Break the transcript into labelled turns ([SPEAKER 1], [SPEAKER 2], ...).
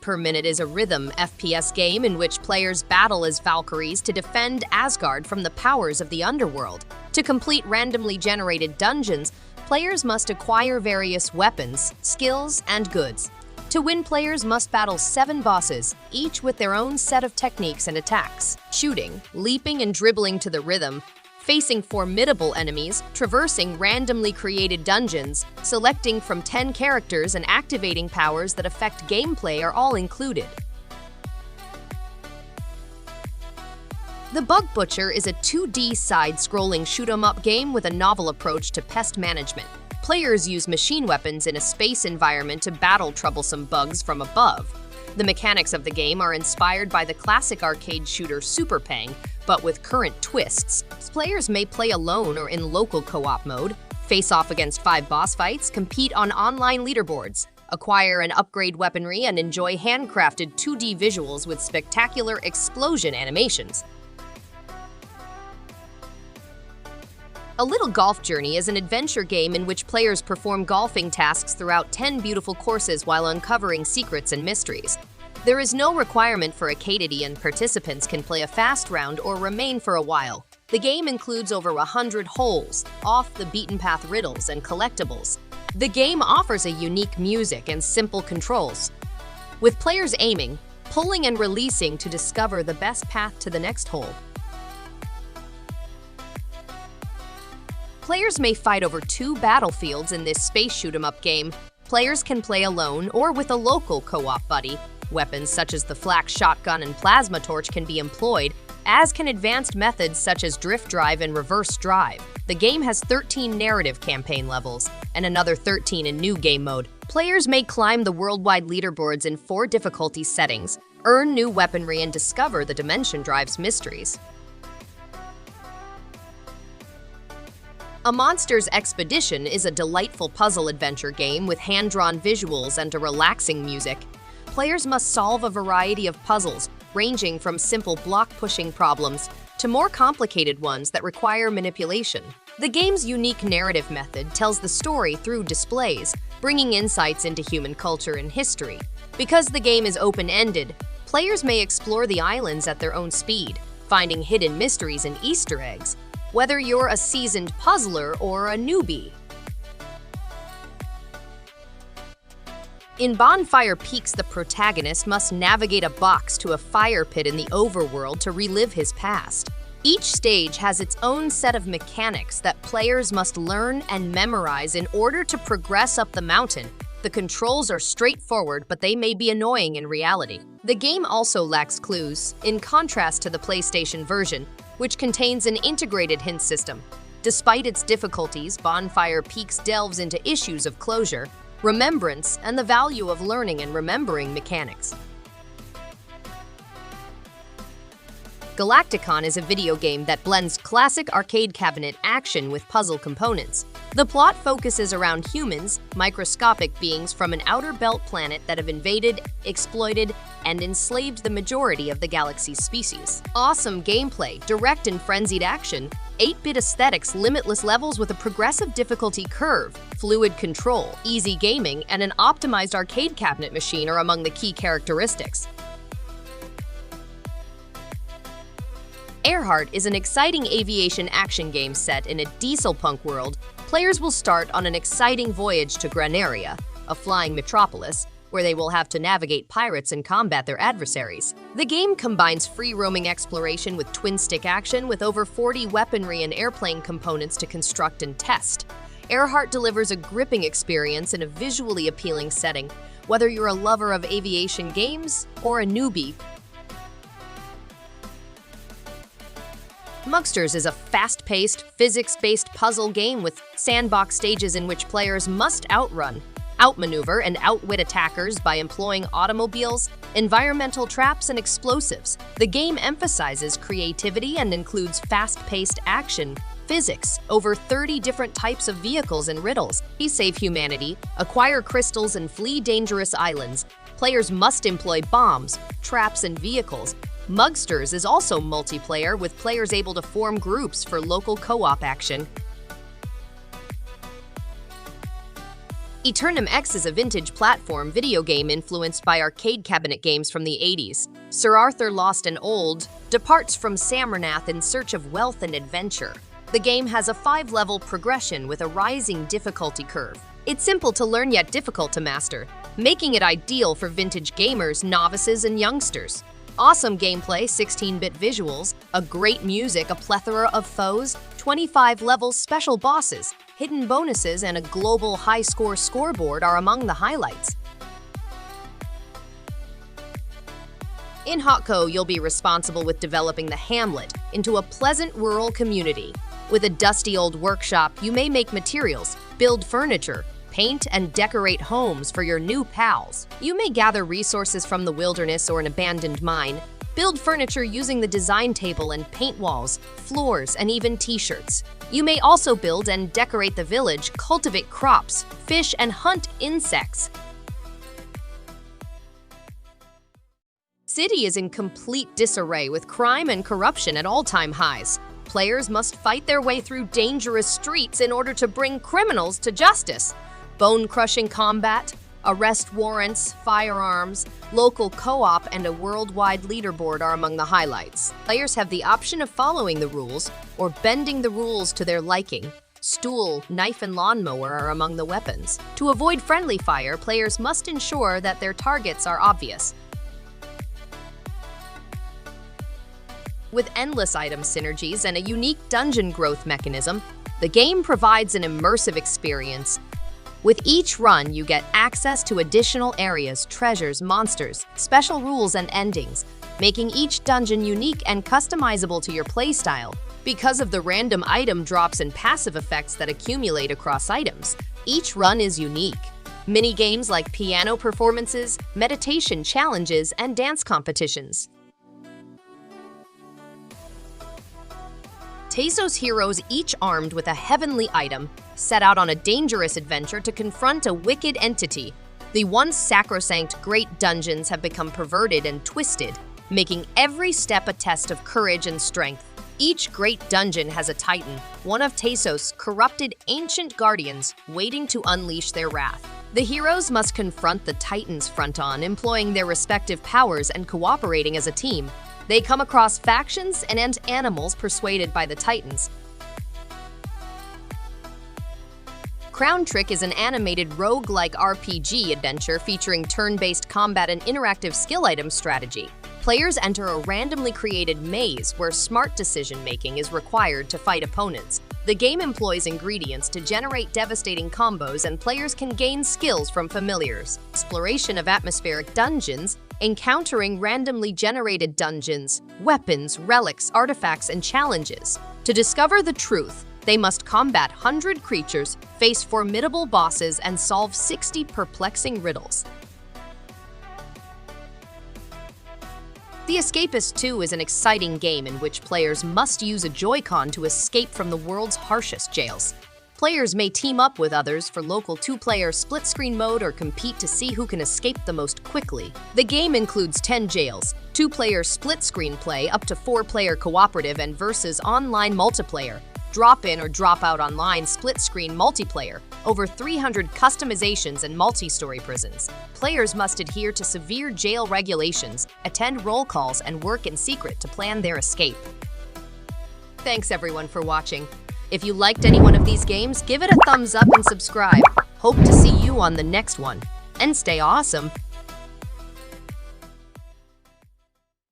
[SPEAKER 1] per minute is a rhythm FPS game in which players battle as Valkyries to defend Asgard from the powers of the underworld. To complete randomly generated dungeons, players must acquire various weapons, skills, and goods. To win, players must battle 7 bosses, each with their own set of techniques and attacks. Shooting, leaping and dribbling to the rhythm, facing formidable enemies, traversing randomly created dungeons, selecting from 10 characters and activating powers that affect gameplay are all included. The Bug Butcher is a 2D side-scrolling shoot-'em-up game with a novel approach to pest management. Players use machine weapons in a space environment to battle troublesome bugs from above. The mechanics of the game are inspired by the classic arcade shooter Super Pang, but with current twists. Players may play alone or in local co-op mode, face off against 5 boss fights, compete on online leaderboards, acquire and upgrade weaponry, and enjoy handcrafted 2D visuals with spectacular explosion animations. A Little Golf Journey is an adventure game in which players perform golfing tasks throughout 10 beautiful courses while uncovering secrets and mysteries. There is no requirement for acidity, and participants can play a fast round or remain for a while. The game includes over 100 holes, off-the-beaten-path riddles, and collectibles. The game offers a unique music and simple controls, with players aiming, pulling, and releasing to discover the best path to the next hole. Players may fight over 2 battlefields in this space shoot-'em-up game. Players can play alone or with a local co-op buddy. Weapons such as the flak shotgun and plasma torch can be employed, as can advanced methods such as drift drive and reverse drive. The game has 13 narrative campaign levels and another 13 in new game mode. Players may climb the worldwide leaderboards in 4 difficulty settings, earn new weaponry, and discover the Dimension Drive's mysteries. A Monsters Expedition is a delightful puzzle adventure game with hand-drawn visuals and a relaxing music. Players must solve a variety of puzzles, ranging from simple block-pushing problems to more complicated ones that require manipulation. The game's unique narrative method tells the story through displays, bringing insights into human culture and history. Because the game is open-ended, players may explore the islands at their own speed, finding hidden mysteries and Easter eggs, whether you're a seasoned puzzler or a newbie. In Bonfire Peaks, the protagonist must navigate a box to a fire pit in the overworld to relive his past. Each stage has its own set of mechanics that players must learn and memorize in order to progress up the mountain. The controls are straightforward, but they may be annoying in reality. The game also lacks clues, in contrast to the PlayStation version, which contains an integrated hint system. Despite its difficulties, Bonfire Peaks delves into issues of closure, remembrance, and the value of learning and remembering mechanics. Galacticon is a video game that blends classic arcade cabinet action with puzzle components. The plot focuses around humans, microscopic beings from an outer belt planet that have invaded, exploited, and enslaved the majority of the galaxy's species. Awesome gameplay, direct and frenzied action, 8-bit aesthetics, limitless levels with a progressive difficulty curve, fluid control, easy gaming, and an optimized arcade cabinet machine are among the key characteristics. Airheart is an exciting aviation action game set in a dieselpunk world. Players will start on an exciting voyage to Granaria, a flying metropolis, where they will have to navigate pirates and combat their adversaries. The game combines free-roaming exploration with twin-stick action with over 40 weaponry and airplane components to construct and test. Airheart delivers a gripping experience in a visually appealing setting, whether you're a lover of aviation games or a newbie. Mugsters is a fast-paced, physics-based puzzle game with sandbox stages in which players must outrun, outmaneuver, and outwit attackers by employing automobiles, environmental traps, and explosives. The game emphasizes creativity and includes fast-paced action, physics, over 30 different types of vehicles and riddles. To save humanity, acquire crystals, and flee dangerous islands. Players must employ bombs, traps, and vehicles. Mugsters is also multiplayer, with players able to form groups for local co-op action. Eternum Ex is a vintage platform video game influenced by arcade cabinet games from the 80s. Sir Arthur, lost and old, departs from Samarnath in search of wealth and adventure. The game has a 5-level progression with a rising difficulty curve. It's simple to learn yet difficult to master, making it ideal for vintage gamers, novices, and youngsters. Awesome gameplay, 16-bit visuals, a great music, a plethora of foes, 25 levels, special bosses, hidden bonuses, and a global high-score scoreboard are among the highlights. In Hokko, you'll be responsible with developing the hamlet into a pleasant rural community. With a dusty old workshop, you may make materials, build furniture, paint and decorate homes for your new pals. You may gather resources from the wilderness or an abandoned mine, build furniture using the design table and paint walls, floors, and even t-shirts. You may also build and decorate the village, cultivate crops, fish, and hunt insects. City is in complete disarray with crime and corruption at all-time highs. Players must fight their way through dangerous streets in order to bring criminals to justice. Bone-crushing combat, arrest warrants, firearms, local co-op, and a worldwide leaderboard are among the highlights. Players have the option of following the rules or bending the rules to their liking. Stool, knife, and lawnmower are among the weapons. To avoid friendly fire, players must ensure that their targets are obvious. With endless item synergies and a unique dungeon growth mechanism, the game provides an immersive experience. With each run, you get access to additional areas, treasures, monsters, special rules, and endings, making each dungeon unique and customizable to your playstyle. Because of the random item drops and passive effects that accumulate across items, each run is unique. Mini-games like piano performances, meditation challenges, and dance competitions. Tasos heroes, each armed with a heavenly item, set out on a dangerous adventure to confront a wicked entity. The once sacrosanct great dungeons have become perverted and twisted, making every step a test of courage and strength. Each great dungeon has a titan, one of Tasos' corrupted ancient guardians, waiting to unleash their wrath. The heroes must confront the titans front on, employing their respective powers and cooperating as a team. They come across factions and animals persuaded by the titans. Crown Trick is an animated rogue-like RPG adventure featuring turn-based combat and interactive skill item strategy. Players enter a randomly created maze where smart decision-making is required to fight opponents. The game employs ingredients to generate devastating combos, and players can gain skills from familiars. Exploration of atmospheric dungeons, encountering randomly generated dungeons, weapons, relics, artifacts, and challenges. To discover the truth, they must combat 100 creatures, face formidable bosses, and solve 60 perplexing riddles. The Escapists 2 is an exciting game in which players must use a Joy-Con to escape from the world's harshest jails. Players may team up with others for local 2-player split-screen mode or compete to see who can escape the most quickly. The game includes 10 jails, 2-player split-screen play, up to 4-player cooperative and versus online multiplayer, drop-in or drop-out online split-screen multiplayer, over 300 customizations and multi-story prisons. Players must adhere to severe jail regulations, attend roll calls, and work in secret to plan their escape. Thanks everyone for watching. If you liked any one of these games, give it a thumbs up and subscribe. Hope to see you on the next one. And stay awesome!